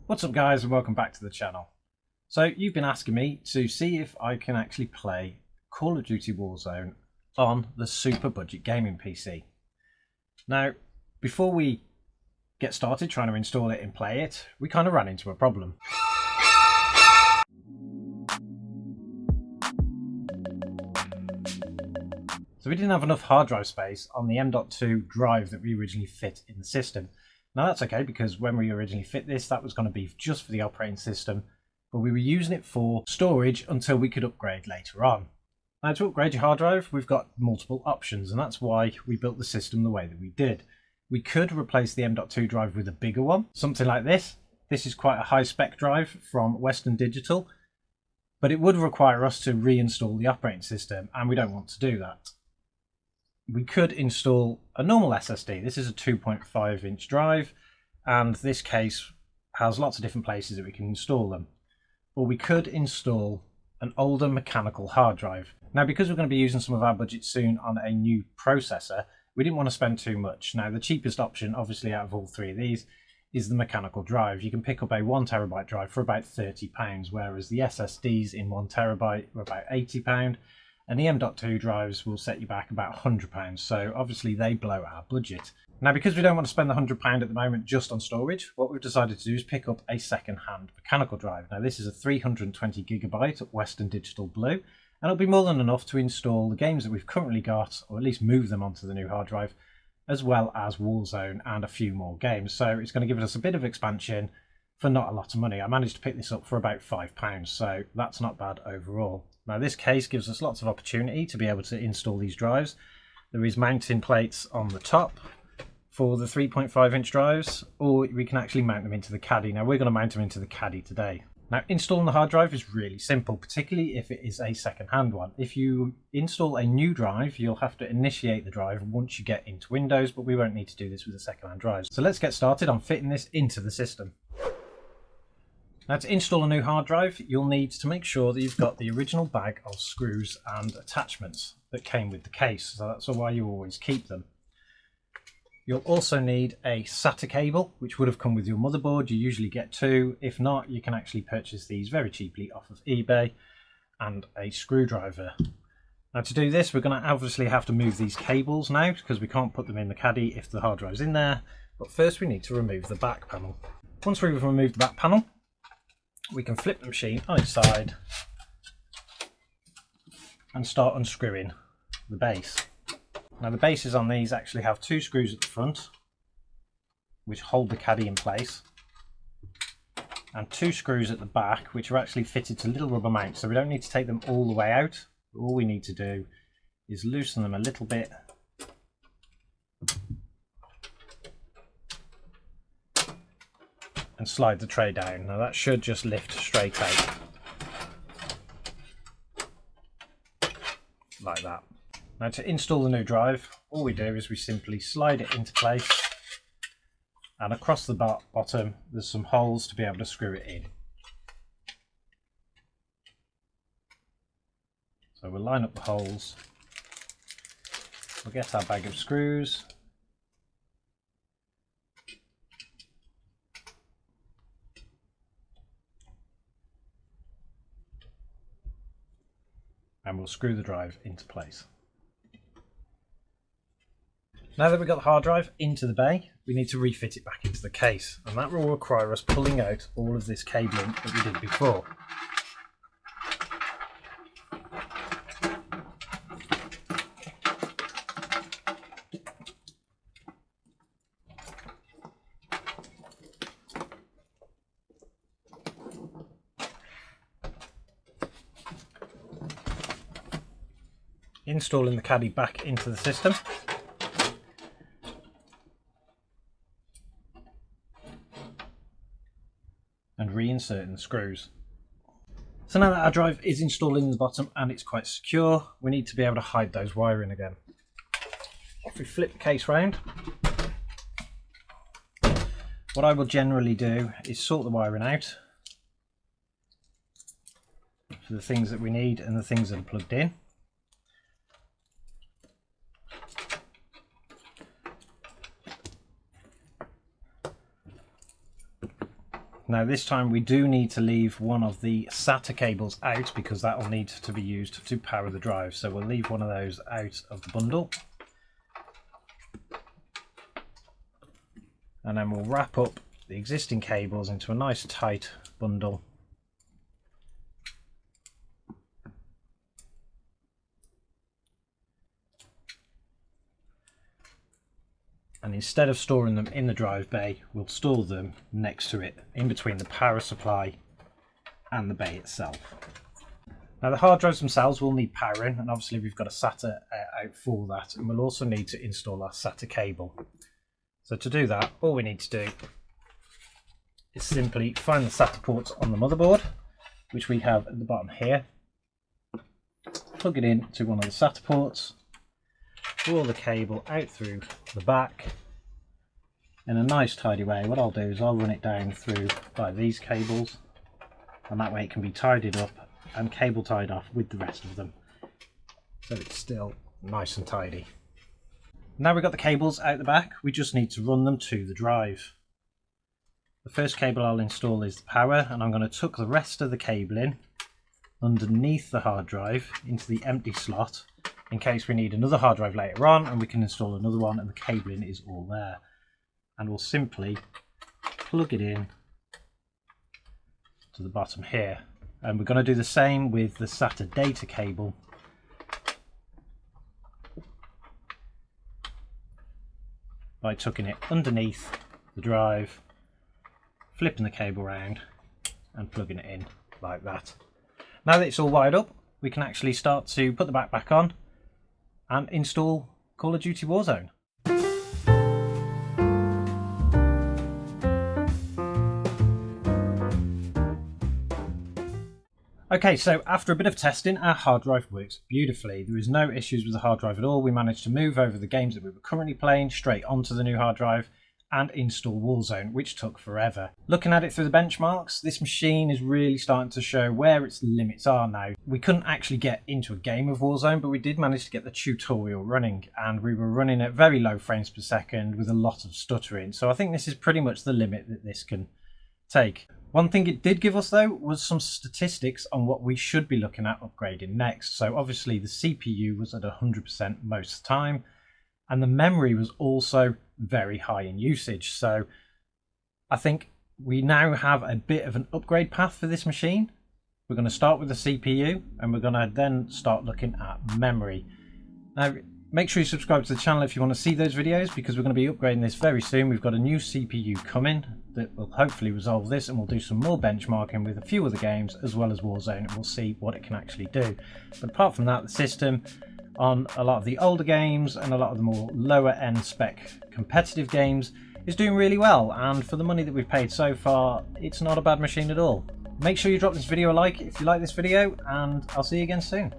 What's up guys, and welcome back to the channel. So you've been asking me to see if I can actually play Call of Duty Warzone on the super budget gaming PC. Now, before we get started trying to install it and play it, we kind of ran into a problem. So we didn't have enough hard drive space on the M.2 drive that we originally fit in the system. Now that's okay, because when we originally fit this, that was going to be just for the operating system, but we were using it for storage until we could upgrade later on. Now to upgrade your hard drive, we've got multiple options, and that's why we built the system the way that we did. We could replace the M.2 drive with a bigger one, something like this. This is quite a high spec drive from Western Digital, but it would require us to reinstall the operating system, and we don't want to do that. We could install a normal SSD. This is a 2.5 inch drive, and this case has lots of different places that we can install them. Or we could install an older mechanical hard drive. Now, because we're going to be using some of our budget soon on a new processor, we didn't want to spend too much. Now, the cheapest option, obviously out of all three of these, is the mechanical drive. You can pick up a 1TB drive for about £30, whereas the SSDs in 1TB are about £80. And the M.2 drives will set you back about £100, so obviously they blow our budget. Now, because we don't want to spend the £100 at the moment just on storage, what we've decided to do is pick up a second-hand mechanical drive. Now, this is a 320GB Western Digital Blue, and it'll be more than enough to install the games that we've currently got, or at least move them onto the new hard drive, as well as Warzone and a few more games. So it's going to give us a bit of expansion for not a lot of money. I managed to pick this up for about £5, so that's not bad overall. Now, this case gives us lots of opportunity to be able to install these drives. There is mounting plates on the top for the 3.5 inch drives, or we can actually mount them into the caddy. Now, we're going to mount them into the caddy today. Now, installing the hard drive is really simple, particularly if it is a second-hand one. If you install a new drive, you'll have to initiate the drive once you get into Windows, but we won't need to do this with a second-hand drive. So let's get started on fitting this into the system. Now, to install a new hard drive, you'll need to make sure that you've got the original bag of screws and attachments that came with the case, so that's why you always keep them. You'll also need a SATA cable, which would have come with your motherboard. You usually get two. If not, you can actually purchase these very cheaply off of eBay, and a screwdriver. Now, to do this, we're going to obviously have to move these cables now, because we can't put them in the caddy if the hard drive's in there. But first we need to remove the back panel. Once we've removed the back panel, we can flip the machine on its side and start unscrewing the base. Now, the bases on these actually have two screws at the front which hold the caddy in place, and two screws at the back which are actually fitted to little rubber mounts, so we don't need to take them all the way out. All we need to do is loosen them a little bit and slide the tray down. Now, that should just lift straight out like that. Now, to install the new drive, all we do is we simply slide it into place, and across the bottom there's some holes to be able to screw it in. So we'll line up the holes, we'll get our bag of screws, and we'll screw the drive into place. Now that we've got the hard drive into the bay, we need to refit it back into the case, and that will require us pulling out all of this cabling that we did before. Installing the caddy back into the system. And reinserting the screws. So now that our drive is installed in the bottom and it's quite secure, we need to be able to hide those wiring again. If we flip the case round, what I will generally do is sort the wiring out for the things that we need and the things that are plugged in. Now this time we do need to leave one of the SATA cables out because that will need to be used to power the drive. So we'll leave one of those out of the bundle. And then we'll wrap up the existing cables into a nice tight bundle. And instead of storing them in the drive bay, we'll store them next to it, in between the power supply and the bay itself. Now the hard drives themselves will need powering, and obviously we've got a SATA out for that, and we'll also need to install our SATA cable. So to do that, all we need to do is simply find the SATA ports on the motherboard, which we have at the bottom here. Plug it in to one of the SATA ports. Draw the cable out through the back in a nice tidy way. What I'll do is I'll run it down through by these cables, and that way it can be tidied up and cable tied off with the rest of them, so it's still nice and tidy. Now we've got the cables out the back, we just need to run them to the drive. The first cable I'll install is the power, and I'm going to tuck the rest of the cable in underneath the hard drive into the empty slot, in case we need another hard drive later on and we can install another one and the cabling is all there. And we'll simply plug it in to the bottom here. And we're going to do the same with the SATA data cable. By tucking it underneath the drive, flipping the cable around and plugging it in like that. Now that it's all wired up, we can actually start to put the back on and install Call of Duty Warzone. Okay, so after a bit of testing, our hard drive works beautifully. There is no issues with the hard drive at all. We managed to move over the games that we were currently playing straight onto the new hard drive and install Warzone, which took forever. Looking at it through the benchmarks, this machine is really starting to show where its limits are now. We couldn't actually get into a game of Warzone, but we did manage to get the tutorial running, and we were running at very low frames per second with a lot of stuttering. So I think this is pretty much the limit that this can take. One thing it did give us though was some statistics on what we should be looking at upgrading next. So obviously the CPU was at 100% most of the time, and the memory was also very high in usage. So I think we now have a bit of an upgrade path for this machine. We're going to start with the CPU and we're going to then start looking at memory. Now make sure you subscribe to the channel if you want to see those videos, because we're going to be upgrading this very soon. We've got a new CPU coming that will hopefully resolve this, and we'll do some more benchmarking with a few other games as well as Warzone, and we'll see what it can actually do. But apart from that, the system on a lot of the older games and a lot of the more lower end spec competitive games is doing really well, and for the money that we've paid so far, it's not a bad machine at all. Make sure you drop this video a like if you like this video, and I'll see you again soon.